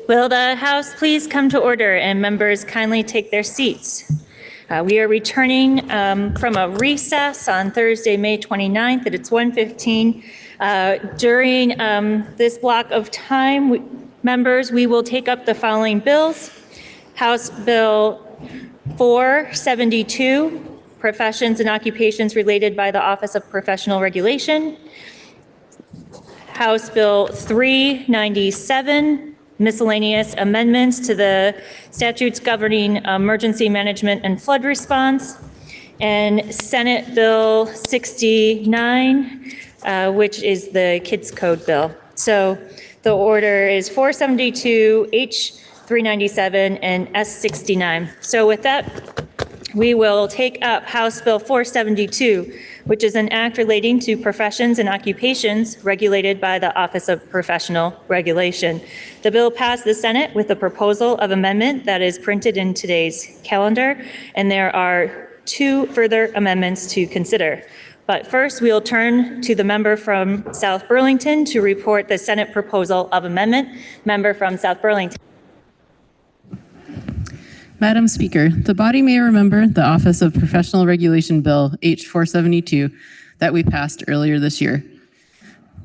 Will the House please come to order and members kindly take their seats? We are returning from a recess on Thursday, May 29th at 1:15. During this block of time, members, we will take up the following bills. House Bill 472, Professions and Occupations Related by the Office of Professional Regulation. House Bill 397, miscellaneous amendments to the statutes governing emergency management and flood response, and Senate Bill 69, which is the Kids Code bill. So the order is 472, H397, and S69. So with that, we will take up House Bill 472, which is an act relating to professions and occupations regulated by the Office of Professional Regulation. The bill passed the Senate with a proposal of amendment that is printed in today's calendar, and there are 2 further amendments to consider. But first, we'll turn to the member from South Burlington to report the Senate proposal of amendment. Member from South Burlington. Madam Speaker, the body may remember the Office of Professional Regulation Bill H472 that we passed earlier this year.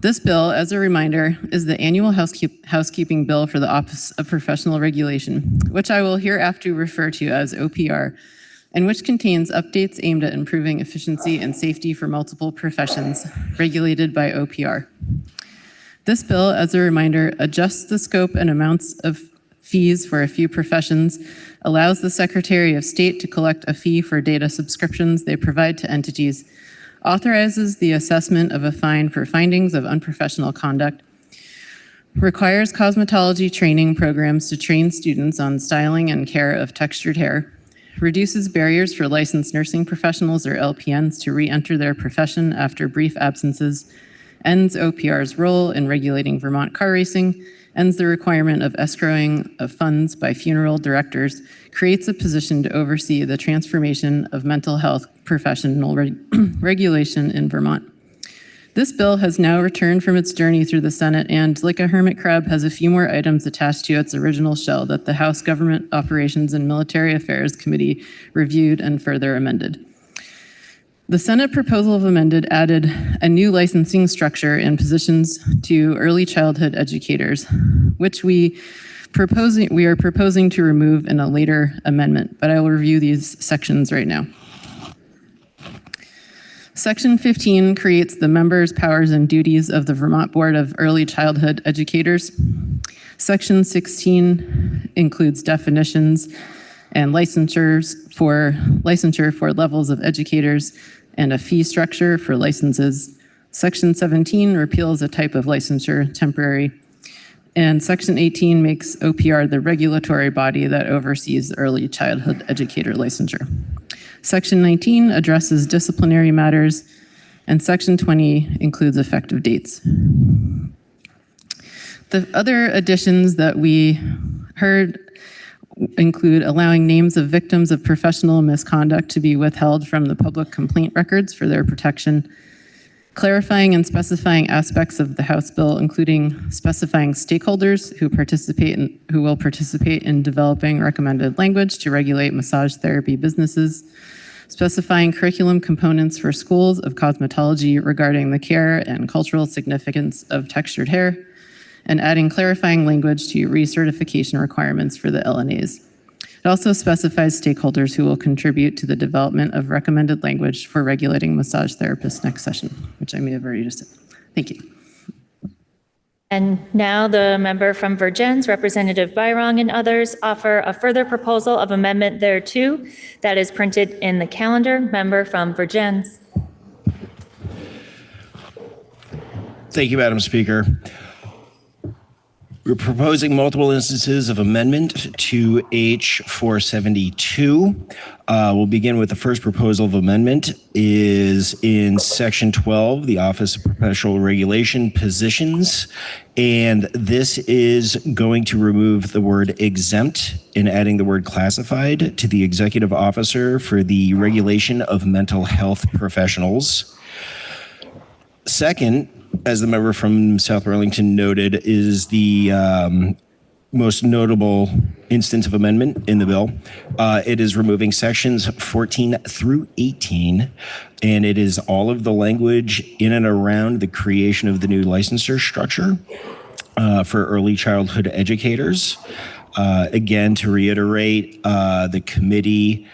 This bill, as a reminder, is the annual housekeeping bill for the Office of Professional Regulation, which I will hereafter refer to as OPR, and which contains updates aimed at improving efficiency and safety for multiple professions regulated by OPR. This bill, as a reminder, adjusts the scope and amounts of fees for a few professions, allows the Secretary of State to collect a fee for data subscriptions they provide to entities, authorizes the assessment of a fine for findings of unprofessional conduct, requires cosmetology training programs to train students on styling and care of textured hair, reduces barriers for licensed nursing professionals or LPNs to re-enter their profession after brief absences, ends OPR's role in regulating Vermont car racing, ends the requirement of escrowing of funds by funeral directors, creates a position to oversee the transformation of mental health professional regulation in Vermont. This bill has now returned from its journey through the Senate and, like a hermit crab, has a few more items attached to its original shell that the House Government Operations and Military Affairs Committee reviewed and further amended. The Senate proposal of amended added a new licensing structure and positions to early childhood educators, which we are proposing to remove in a later amendment, but I will review these sections right now. Section 15 creates the members, powers, and duties of the Vermont Board of Early Childhood Educators. Section 16 includes definitions and licensure for levels of educators and a fee structure for licenses. Section 17 repeals a type of licensure, temporary, and Section 18 makes OPR the regulatory body that oversees early childhood educator licensure. Section 19 addresses disciplinary matters, and Section 20 includes effective dates. The other additions that we heard include allowing names of victims of professional misconduct to be withheld from the public complaint records for their protection, clarifying and specifying aspects of the House bill, including specifying stakeholders who will participate in developing recommended language to regulate massage therapy businesses, specifying curriculum components for schools of cosmetology regarding the care and cultural significance of textured hair, and adding clarifying language to recertification requirements for the LNAs. It also specifies stakeholders who will contribute to the development of recommended language for regulating massage therapists next session, which I may have already just said. Thank you. And now the member from Vergennes, Representative Byrong, and others offer a further proposal of amendment thereto that is printed in the calendar. Member from Vergennes. Thank you, Madam Speaker. We're proposing multiple instances of amendment to H472. We'll begin with the first proposal of amendment is in Section 12, the Office of Professional Regulation positions. And this is going to remove the word exempt and adding the word classified to the executive officer for the regulation of mental health professionals. Second, as the member from South Burlington noted, is the most notable instance of amendment in the bill. It is removing sections 14 through 18, and it is all of the language in and around the creation of the new licensure structure for early childhood educators. Again, to reiterate, the committee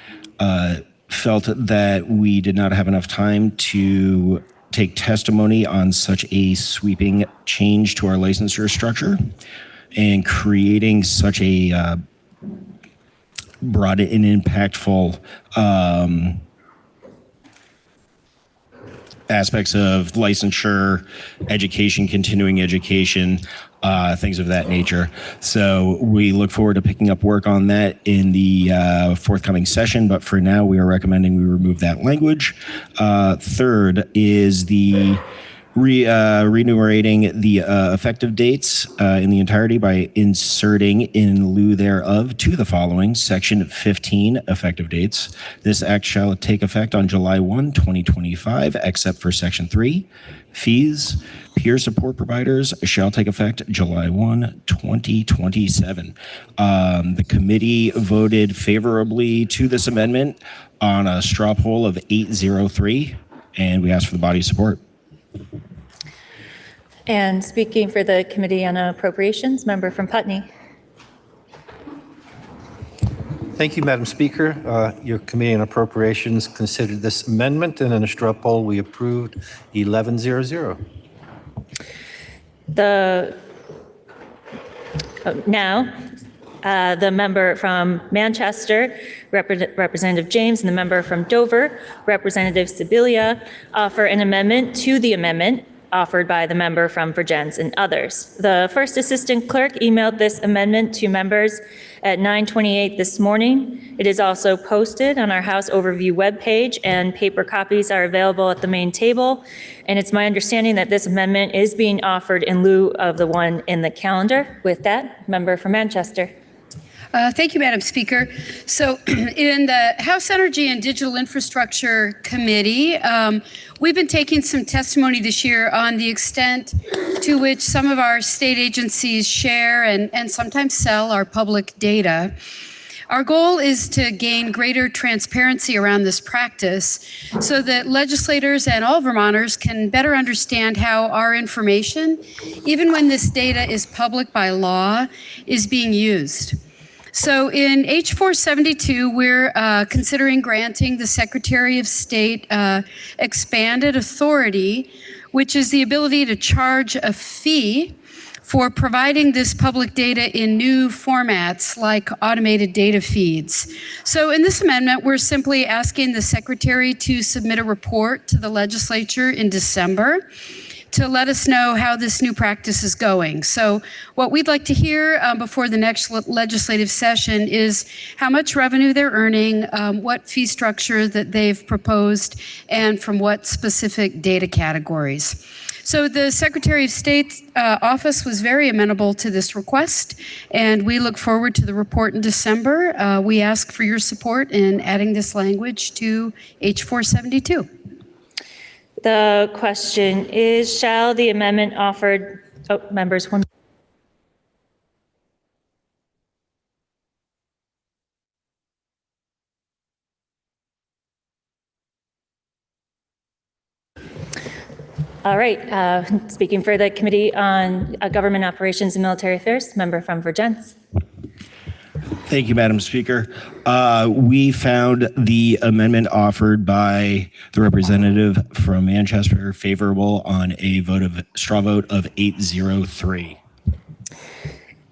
felt that we did not have enough time to take testimony on such a sweeping change to our licensure structure, and creating such a broad and impactful aspects of licensure, education, continuing education, things of that nature. So we look forward to picking up work on that in the forthcoming session, but for now we are recommending we remove that language. Third is the renumerating the effective dates in the entirety by inserting in lieu thereof to the following section 15 effective dates. This act shall take effect on July 1, 2025, except for section 3. Fees, peer support providers shall take effect July 1, 2027. The committee voted favorably to this amendment on a straw poll of 803, and we ask for the body's support. And speaking for the Committee on Appropriations, member from Putney. Thank you, Madam Speaker. Your Committee on Appropriations considered this amendment, and in a straw poll, we approved 1100. The member from Manchester, Representative James, and the member from Dover, Representative Sibilia, offer an amendment to the amendment offered by the member from Vergennes and others. The first assistant clerk emailed this amendment to members at 9:28 this morning. It is also posted on our House Overview webpage, and paper copies are available at the main table. And it's my understanding that this amendment is being offered in lieu of the one in the calendar. With that, member from Manchester. Thank you, Madam Speaker. So in the House Energy and Digital Infrastructure Committee, we've been taking some testimony this year on the extent to which some of our state agencies share and sometimes sell our public data. Our goal is to gain greater transparency around this practice so that legislators and all Vermonters can better understand how our information, even when this data is public by law, is being used. So in H.4 72, we're considering granting the Secretary of State expanded authority, which is the ability to charge a fee for providing this public data in new formats like automated data feeds. So in this amendment, we're simply asking the Secretary to submit a report to the legislature in December to let us know how this new practice is going. So what we'd like to hear before the next legislative session is how much revenue they're earning, what fee structure that they've proposed, and from what specific data categories. So the Secretary of State's office was very amenable to this request, and we look forward to the report in December. We ask for your support in adding this language to H.472. The question is, shall the amendment offered, members, one. All right, speaking for the Committee on Government Operations and Military Affairs, member from Vergennes. Thank you, Madam Speaker. We found the amendment offered by the representative from Manchester favorable on a straw vote of 803.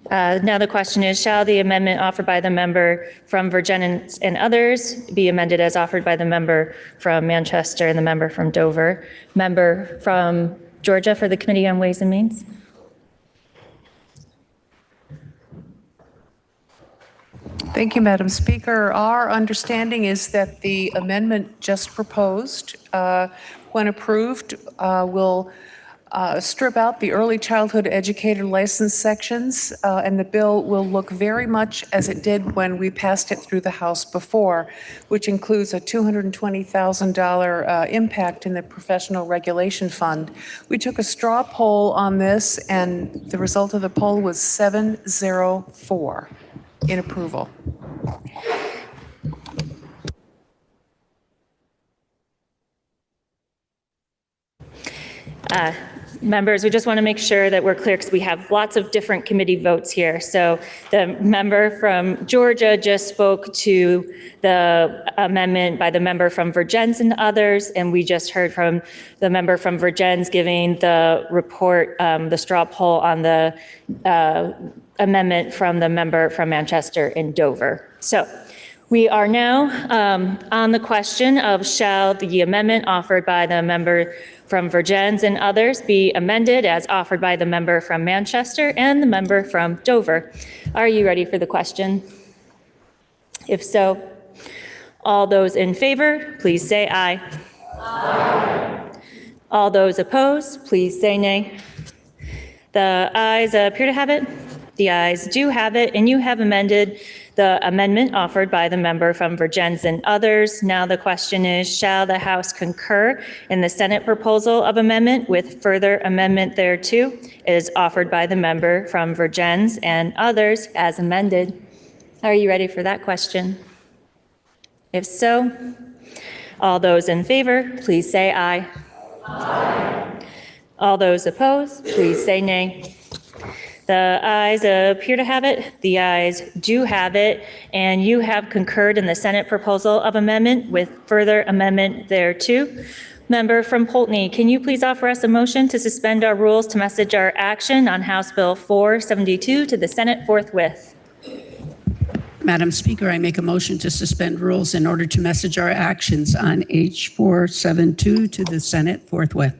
Now the question is, shall the amendment offered by the member from Vergennes and others be amended as offered by the member from Manchester and the member from Dover? Member from Georgia for the Committee on Ways and Means. Thank you, Madam Speaker. Our understanding is that the amendment just proposed, when approved, will strip out the early childhood educator license sections, and the bill will look very much as it did when we passed it through the House before, which includes a $220,000 impact in the Professional Regulation Fund. We took a straw poll on this, and the result of the poll was 704 in approval. Members, we just want to make sure that we're clear because we have lots of different committee votes here. So the member from Georgia just spoke to the amendment by the member from Virgins and others, and we just heard from the member from Virgins giving the report, the straw poll on the amendment from the member from Manchester and Dover. So we are now on the question of shall the amendment offered by the member from Virgins and others be amended as offered by the member from Manchester and the member from Dover. Are you ready for the question? If so, all those in favor, please say aye. Aye. All those opposed, please say nay. The ayes appear to have it. The ayes do have it, and you have amended the amendment offered by the member from Virgins and others. Now the question is, shall the House concur in the Senate proposal of amendment with further amendment thereto as offered by the member from Virgins and others as amended? Are you ready for that question? If so, all those in favor, please say aye. Aye. All those opposed, please say nay. The ayes appear to have it. The ayes do have it, and you have concurred in the Senate proposal of amendment with further amendment thereto. Member from Poultney, can you please offer us a motion to suspend our rules to message our action on House Bill 472 to the Senate forthwith? Madam Speaker, I make a motion to suspend rules in order to message our actions on H472 to the Senate forthwith.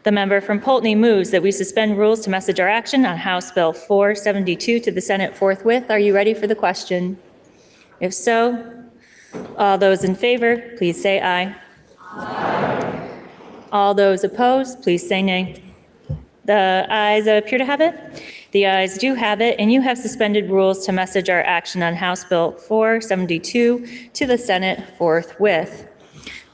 The member from Poultney moves that we suspend rules to message our action on House Bill 472 to the Senate forthwith. Are you ready for the question? If so, all those in favor, please say aye. Aye. All those opposed, please say nay. The ayes appear to have it. The ayes do have it, and you have suspended rules to message our action on House Bill 472 to the Senate forthwith.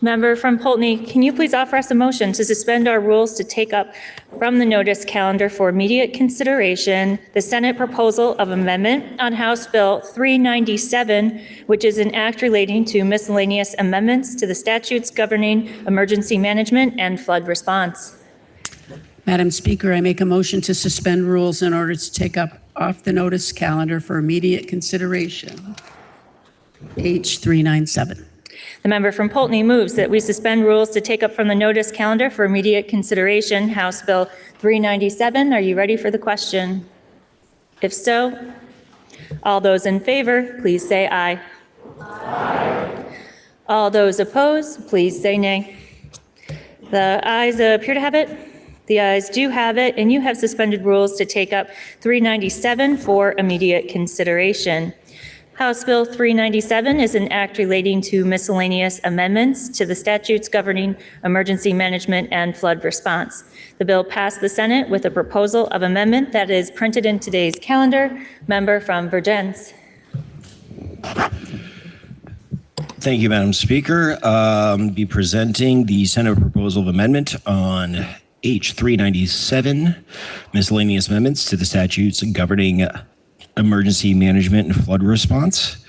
Member from Poultney, can you please offer us a motion to suspend our rules to take up from the notice calendar for immediate consideration the Senate proposal of amendment on House Bill 397, which is an act relating to miscellaneous amendments to the statutes governing emergency management and flood response? Madam Speaker, I make a motion to suspend rules in order to take up off the notice calendar for immediate consideration. H397. The member from Poultney moves that we suspend rules to take up from the notice calendar for immediate consideration House Bill 397. Are you ready for the question? If so, all those in favor, please say aye. Aye. All those opposed, please say nay. The ayes appear to have it. The ayes do have it, and you have suspended rules to take up 397 for immediate consideration. House Bill 397 is an act relating to miscellaneous amendments to the statutes governing emergency management and flood response. The bill passed the Senate with a proposal of amendment that is printed in today's calendar. Member from Virgins. Thank you, Madam Speaker. Be presenting the Senate proposal of amendment on H397, miscellaneous amendments to the statutes governing emergency management and flood response.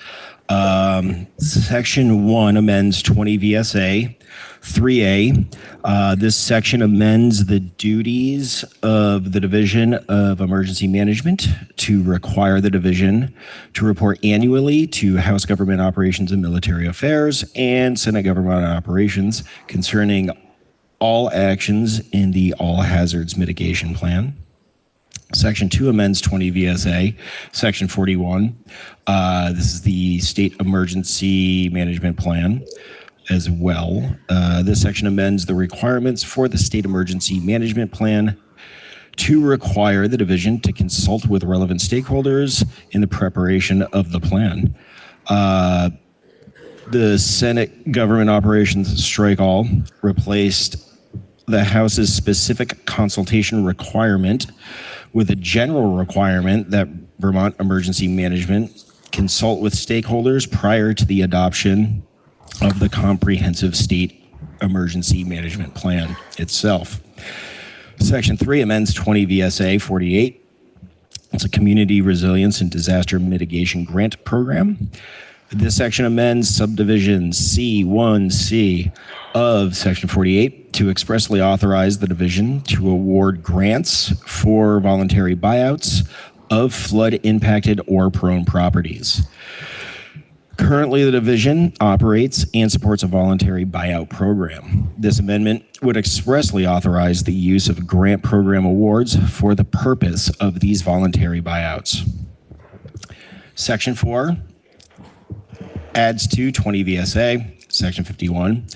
Section 1 amends 20 VSA 3A. This section amends the duties of the Division of Emergency Management to require the division to report annually to House Government Operations and Military Affairs and Senate Government Operations concerning all actions in the All Hazards Mitigation Plan. Section 2 amends 20 VSA, Section 41. This is the State Emergency Management Plan as well. This section amends the requirements for the State Emergency Management Plan to require the division to consult with relevant stakeholders in the preparation of the plan. The Senate Government Operations strike all replaced the House's specific consultation requirement with a general requirement that Vermont Emergency Management consult with stakeholders prior to the adoption of the comprehensive state emergency management plan itself. Section 3 amends 20 VSA 48. It's a community resilience and disaster mitigation grant program. This section amends subdivision C1C of section 48 to expressly authorize the division to award grants for voluntary buyouts of flood impacted or prone properties. Currently, the division operates and supports a voluntary buyout program. This amendment would expressly authorize the use of grant program awards for the purpose of these voluntary buyouts. Section 4 adds to 20 VSA, Section 51,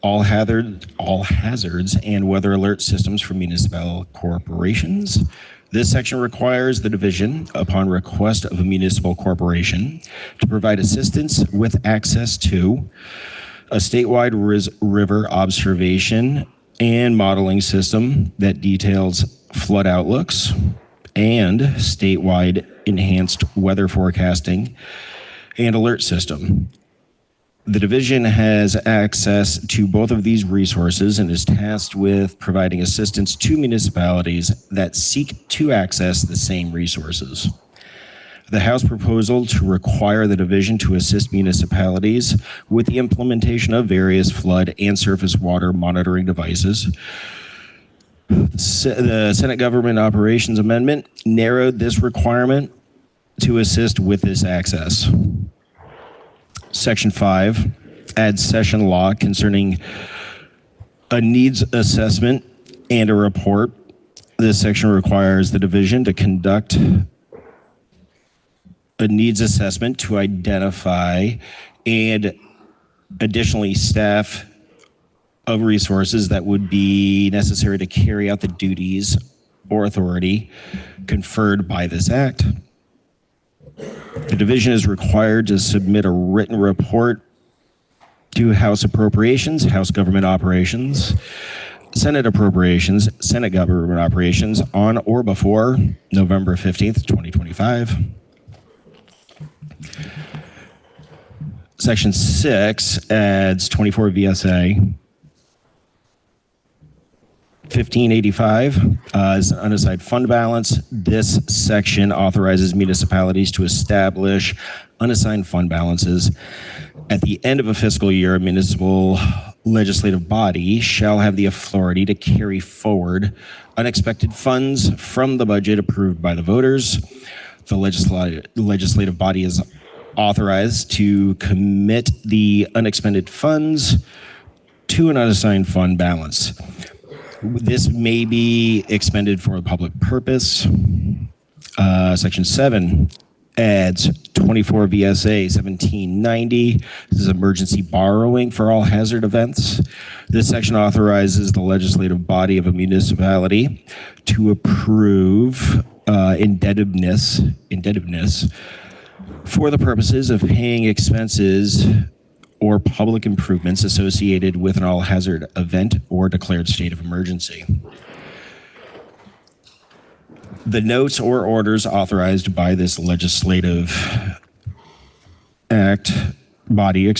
all hazards and weather alert systems for municipal corporations. This section requires the division, upon request of a municipal corporation, to provide assistance with access to a statewide river observation and modeling system that details flood outlooks and statewide enhanced weather forecasting and alert system. The division has access to both of these resources and is tasked with providing assistance to municipalities that seek to access the same resources. The House proposal to require the division to assist municipalities with the implementation of various flood and surface water monitoring devices. The Senate Government Operations Amendment narrowed this requirement to assist with this access. Section 5 adds session law concerning a needs assessment and a report. This section requires the division to conduct a needs assessment to identify and additionally staff of resources that would be necessary to carry out the duties or authority conferred by this act. The division is required to submit a written report to House Appropriations, House Government Operations, Senate Appropriations, Senate Government Operations on or before November 15th, 2025. Section 6 adds 24 VSA 1585 is an unassigned fund balance. This section authorizes municipalities to establish unassigned fund balances. At the end of a fiscal year, a municipal legislative body shall have the authority to carry forward unexpected funds from the budget approved by the voters. The legislative body is authorized to commit the unexpended funds to an unassigned fund balance. This may be expended for a public purpose. Section 7 adds 24 VSA 1790. This is emergency borrowing for all hazard events. This section authorizes the legislative body of a municipality to approve indebtedness for the purposes of paying expenses or public improvements associated with an all-hazard event or declared state of emergency. The notes or orders authorized by this legislative body,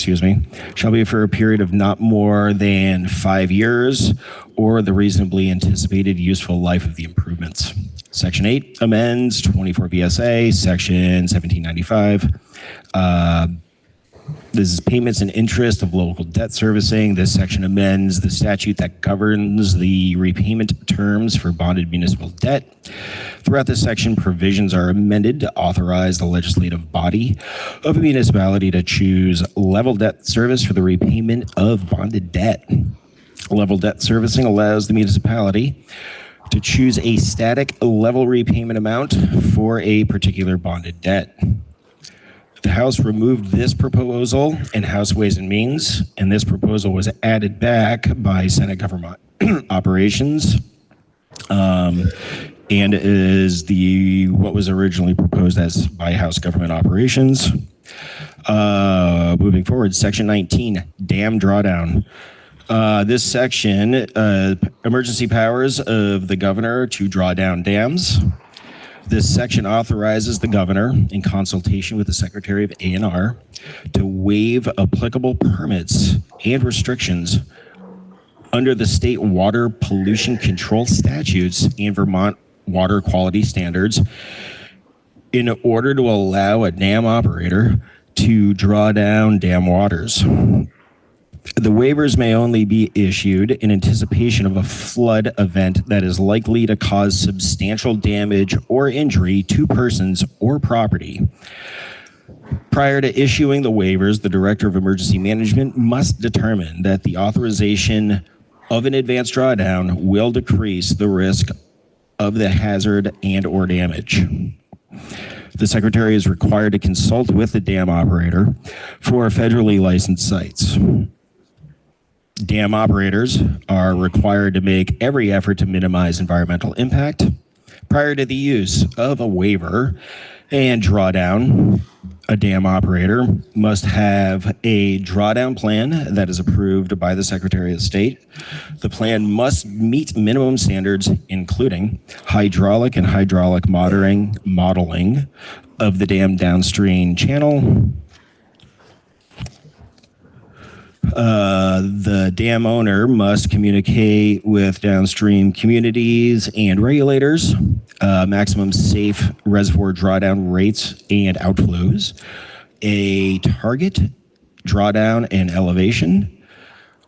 shall be for a period of not more than 5 years or the reasonably anticipated useful life of the improvements. Section 8 amends 24 VSA, Section 1795. This is payments and interest of local debt servicing. This section amends the statute that governs the repayment terms for bonded municipal debt. Throughout this section, provisions are amended to authorize the legislative body of a municipality to choose level debt service for the repayment of bonded debt. Level debt servicing allows the municipality to choose a static level repayment amount for a particular bonded debt. The House removed this proposal in House Ways and Means, and this proposal was added back by Senate Government Operations, and is what was originally proposed as by House Government Operations. Moving forward, Section 19, dam drawdown. This section, emergency powers of the governor to draw down dams. This section authorizes the governor, in consultation with the Secretary of A&R, to waive applicable permits and restrictions under the state water pollution control statutes and Vermont water quality standards in order to allow a dam operator to draw down dam waters. The waivers may only be issued in anticipation of a flood event that is likely to cause substantial damage or injury to persons or property. Prior to issuing the waivers, the Director of Emergency Management must determine that the authorization of an advanced drawdown will decrease the risk of the hazard and/or damage. The Secretary is required to consult with the dam operator for federally licensed sites. Dam operators are required to make every effort to minimize environmental impact. Prior to the use of a waiver and drawdown, a dam operator must have a drawdown plan that is approved by the Secretary of State. The plan must meet minimum standards, including hydraulic and hydraulic modeling of the dam downstream channel. The dam owner must communicate with downstream communities and regulators, maximum safe reservoir drawdown rates and outflows, a target drawdown and elevation,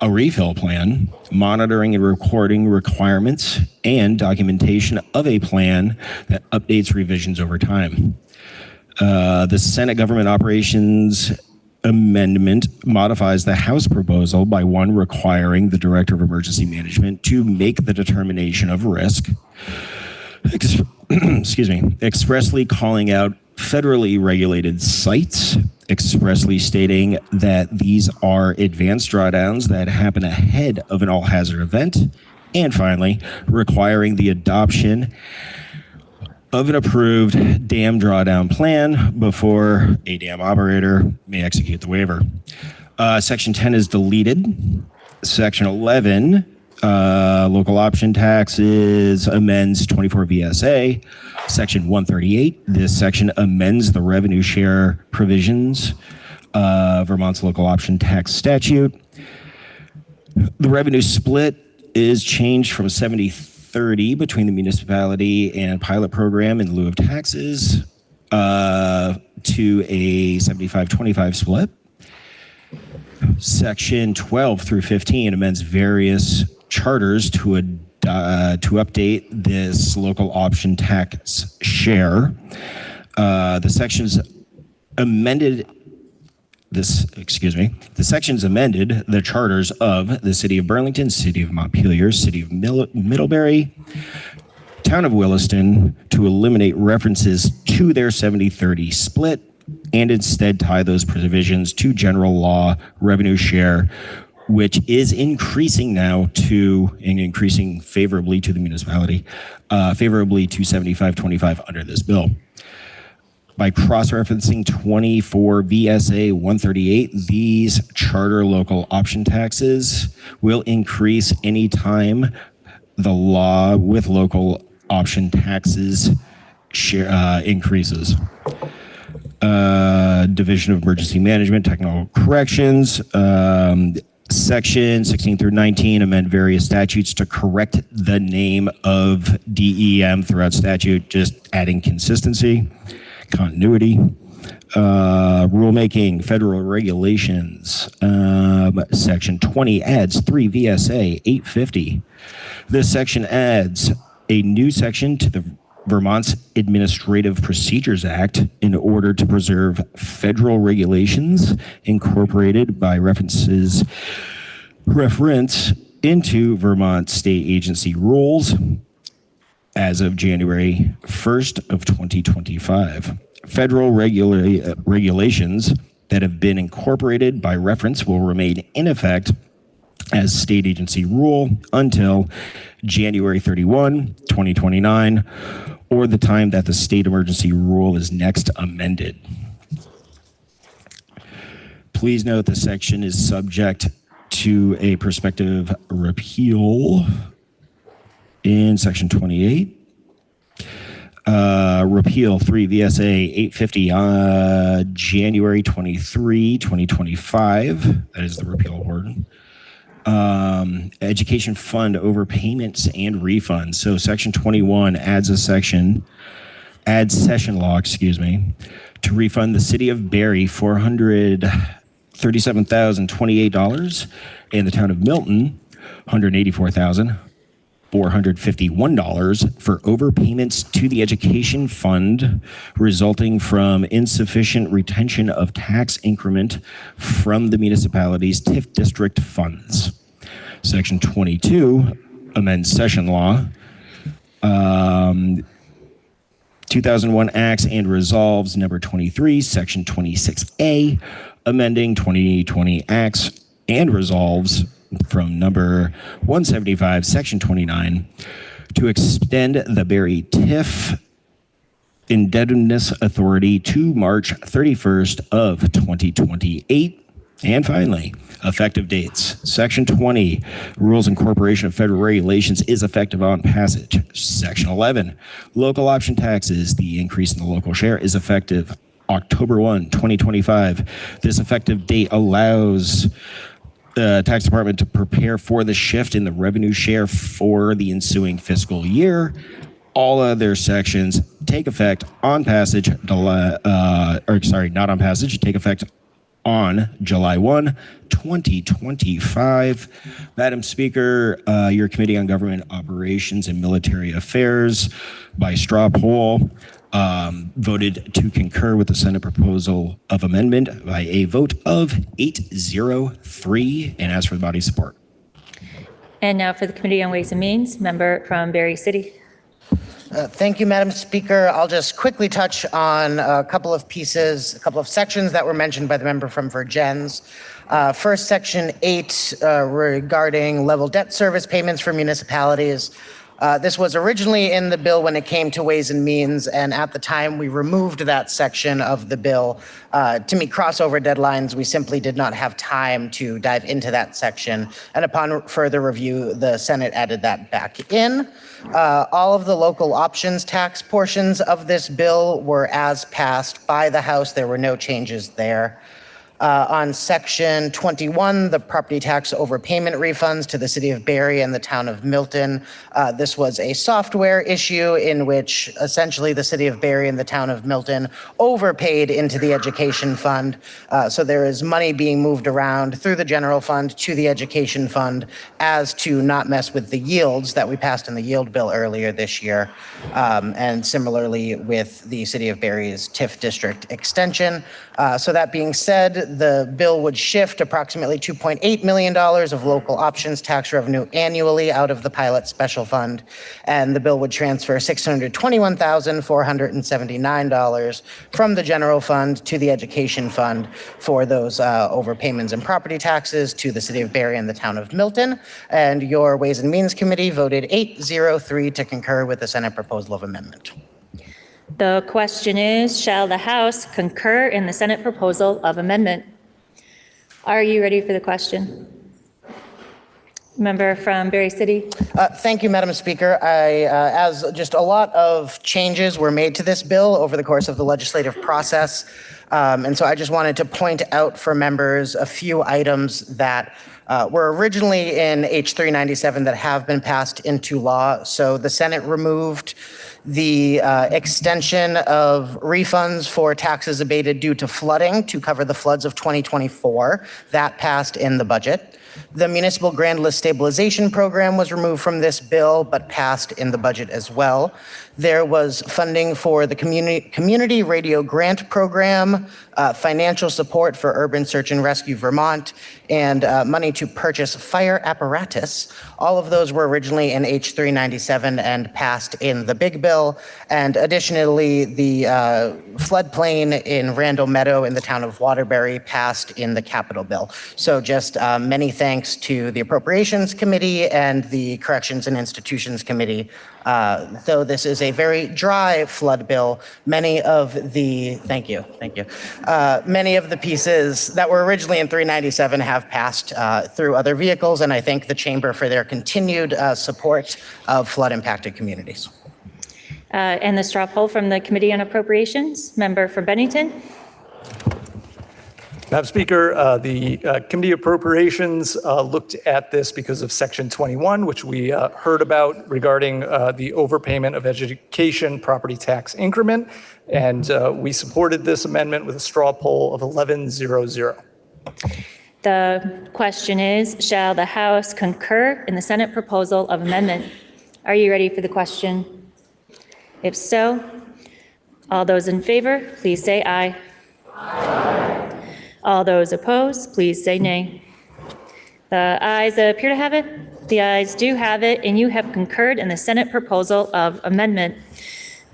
a refill plan, monitoring and recording requirements, and documentation of a plan that updates revisions over time. The Senate Government Operations Amendment modifies the House proposal by one requiring the Director of Emergency Management to make the determination of risk, expressly calling out federally regulated sites, expressly stating that these are advanced drawdowns that happen ahead of an all-hazard event, and finally, requiring the adoption of an approved dam drawdown plan before a dam operator may execute the waiver. Section 10 is deleted. Section 11, local option taxes, amends 24 VSA. Section 138, this section amends the revenue share provisions of Vermont's local option tax statute. The revenue split is changed from 70-30 between the municipality and pilot program in lieu of taxes to a 75-25 split. Section 12 through 15 amends various charters to update this local option tax share. The sections amended the sections amended the charters of the City of Burlington, City of Montpelier, City of Middlebury, Town of Williston to eliminate references to their 70-30 split and instead tie those provisions to general law revenue share, which is increasing now and increasing favorably to the municipality, favorably to 75-25 under this bill. By cross-referencing 24 VSA 138, these charter local option taxes will increase any time the law with local option taxes increases. Division of Emergency Management, Technical Corrections, Section 16 through 19 amend various statutes to correct the name of DEM throughout statute, just adding consistency. Continuity, rulemaking, federal regulations. Section 20 adds 3 VSA 850. This section adds a new section to the Vermont's Administrative Procedures Act in order to preserve federal regulations incorporated by reference into Vermont state agency rules as of January 1st of 2025. Federal regulations that have been incorporated by reference will remain in effect as state agency rule until January 31, 2029, or the time that the state emergency rule is next amended. Please note the section is subject to a prospective repeal in section 28. Repeal 3 VSA 850 January 23, 2025. That is the repeal word. Education fund overpayments and refunds. So section 21 adds session law, to refund the city of Barry $437,028 and the town of Milton $184,451 for overpayments to the education fund resulting from insufficient retention of tax increment from the municipality's TIF district funds. Section 22 amends session law. 2001 Acts and Resolves number 23, section 26A, amending 2020 Acts and Resolves from number 175, section 29, to extend the Barry TIF indebtedness authority to March 31st of 2028. And finally, effective dates. Section 20, Rules and Corporation of Federal Regulations is effective on passage. Section 11, local option taxes. The increase in the local share is effective October 1, 2025. This effective date allows the tax department to prepare for the shift in the revenue share for the ensuing fiscal year. All other sections take effect on passage, not on passage, take effect on July 1, 2025. Madam Speaker, your Committee on Government Operations and Military Affairs by straw poll voted to concur with the Senate proposal of amendment by a vote of 803 and ask for the body's support. And now for the Committee on Ways and Means, member from Barry City. Thank you, Madam Speaker. I'll just quickly touch on a couple of pieces, a couple of sections that were mentioned by the member from Virgins. First, section 8 regarding level debt service payments for municipalities. This was originally in the bill when it came to Ways and Means, and at the time we removed that section of the bill. To meet crossover deadlines, we simply did not have time to dive into that section, and upon further review, the Senate added that back in. All of the local options tax portions of this bill were as passed by the House. There were no changes there. On section 21, the property tax overpayment refunds to the city of Barry and the town of Milton. This was a software issue in which essentially the city of Barry and the town of Milton overpaid into the education fund. So there is money being moved around through the general fund to the education fund as to not mess with the yields that we passed in the yield bill earlier this year. And similarly with the city of Barry's TIF district extension. So that being said, the bill would shift approximately $2.8 million of local options tax revenue annually out of the pilot special fund, and the bill would transfer $621,479 from the general fund to the education fund for those overpayments and property taxes to the city of Barry and the town of Milton. And your Ways and Means Committee voted 803 to concur with the Senate proposal of amendment. The question is, shall the House concur in the Senate proposal of amendment? Are you ready for the question? Member from Barry City. Thank you, Madam Speaker. As just a lot of changes were made to this bill over the course of the legislative process. And so I just wanted to point out for members a few items that were originally in H397 that have been passed into law. So the Senate removed the extension of refunds for taxes abated due to flooding to cover the floods of 2024. That passed in the budget. The Municipal Grand List Stabilization Program was removed from this bill, but passed in the budget as well. There was funding for the Community Radio Grant Program, financial support for Urban Search and Rescue Vermont, and money to purchase fire apparatus. All of those were originally in H397 and passed in the big bill. bill. And additionally, the floodplain in Randall Meadow in the town of Waterbury passed in the Capitol bill. So just many thanks to the Appropriations Committee and the Corrections and Institutions Committee. Though this is a very dry flood bill, many of the many of the pieces that were originally in 397 have passed through other vehicles, and I thank the Chamber for their continued support of flood-impacted communities. And the straw poll from the Committee on Appropriations, member for Bennington. Madam Speaker, the Committee on Appropriations looked at this because of Section 21, which we heard about regarding the overpayment of education property tax increment, and we supported this amendment with a straw poll of 11-0-0. The question is, shall the House concur in the Senate proposal of amendment? Are you ready for the question? If so, all those in favor, please say aye. Aye. All those opposed, please say nay. The ayes appear to have it. The ayes do have it, and you have concurred in the Senate proposal of amendment.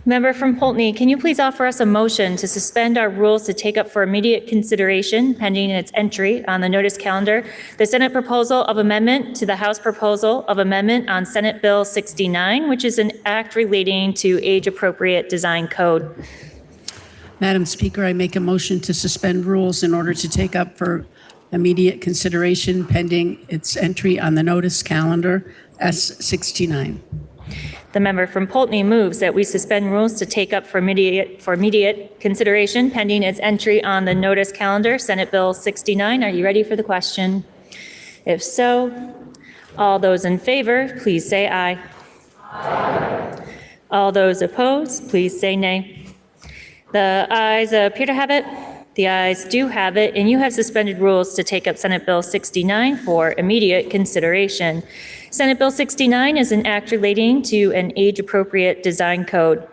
Member from Poultney, can you please offer us a motion to suspend our rules to take up for immediate consideration pending its entry on the notice calendar the Senate proposal of amendment to the House proposal of amendment on Senate Bill 69, which is an act relating to age-appropriate design code? Madam Speaker, I make a motion to suspend rules in order to take up for immediate consideration pending its entry on the notice calendar S69. The member from Poultney moves that we suspend rules to take up for immediate consideration pending its entry on the notice calendar, Senate Bill 69. Are you ready for the question? If so, all those in favor, please say aye. Aye. All those opposed, please say nay. The ayes appear to have it. The ayes do have it, and you have suspended rules to take up Senate Bill 69 for immediate consideration. Senate Bill 69 is an act relating to an age-appropriate design code.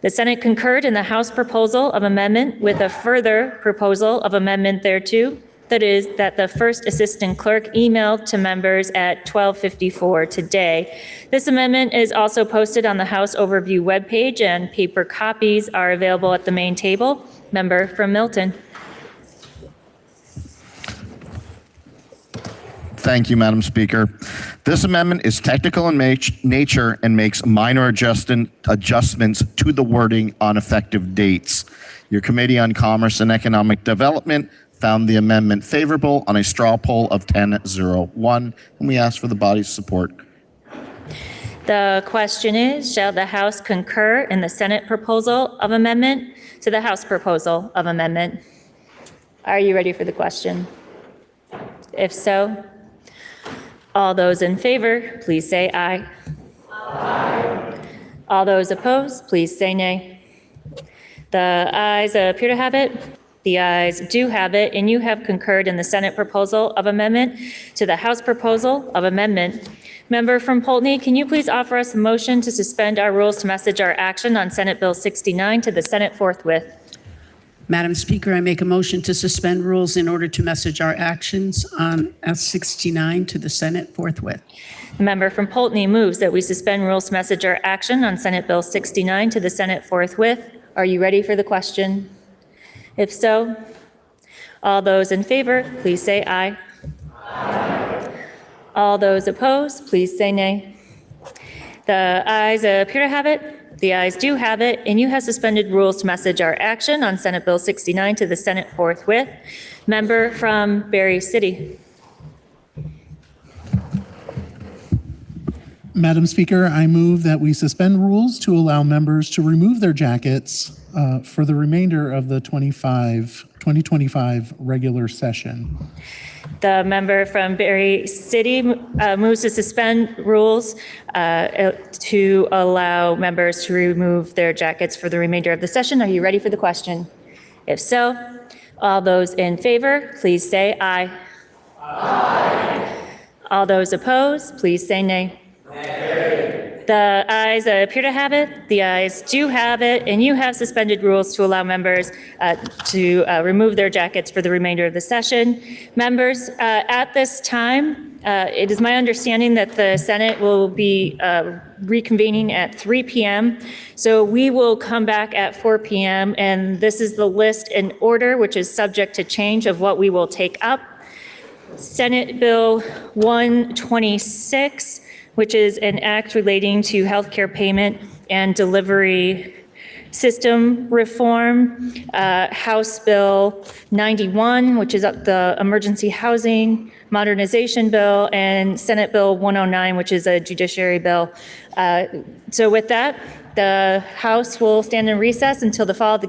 The Senate concurred in the House proposal of amendment with a further proposal of amendment thereto, that is, that the first assistant clerk emailed to members at 12:54 today. This amendment is also posted on the House Overview webpage, and paper copies are available at the main table. Member from Milton. Thank you, Madam Speaker. This amendment is technical in nature and makes minor adjustments to the wording on effective dates. Your Committee on Commerce and Economic Development found the amendment favorable on a straw poll of 10-0-1, and we ask for the body's support. The question is, shall the House concur in the Senate proposal of amendment to the House proposal of amendment? Are you ready for the question? If so, all those in favor, please say aye. Aye. All those opposed, please say nay. The ayes appear to have it. The ayes do have it, and you have concurred in the Senate proposal of amendment to the House proposal of amendment. Member from Poultney, can you please offer us a motion to suspend our rules to message our action on Senate Bill 69 to the Senate forthwith? Madam Speaker, I make a motion to suspend rules in order to message our actions on S69 to the Senate forthwith. The member from Poultney moves that we suspend rules to message our action on Senate Bill 69 to the Senate forthwith. Are you ready for the question? If so, all those in favor, please say aye. Aye. All those opposed, please say nay. The ayes appear to have it. The ayes do have it, and you have suspended rules to message our action on Senate Bill 69 to the Senate forthwith. Member from Berry City. Madam Speaker, I move that we suspend rules to allow members to remove their jackets for the remainder of the 2025 regular session. The member from Berry City moves to suspend rules to allow members to remove their jackets for the remainder of the session. Are you ready for the question? If so, all those in favor, please say aye. Aye. All those opposed, please say nay. Nay. The ayes appear to have it. The ayes do have it, and you have suspended rules to allow members to remove their jackets for the remainder of the session. Members, at this time, it is my understanding that the Senate will be reconvening at 3 p.m. So we will come back at 4 p.m., and this is the list in order, which is subject to change of what we will take up. Senate Bill 126, which is an act relating to healthcare payment and delivery system reform. House Bill 91, which is the emergency housing modernization bill, and Senate Bill 109, which is a judiciary bill. So with that, the House will stand in recess until the fall of the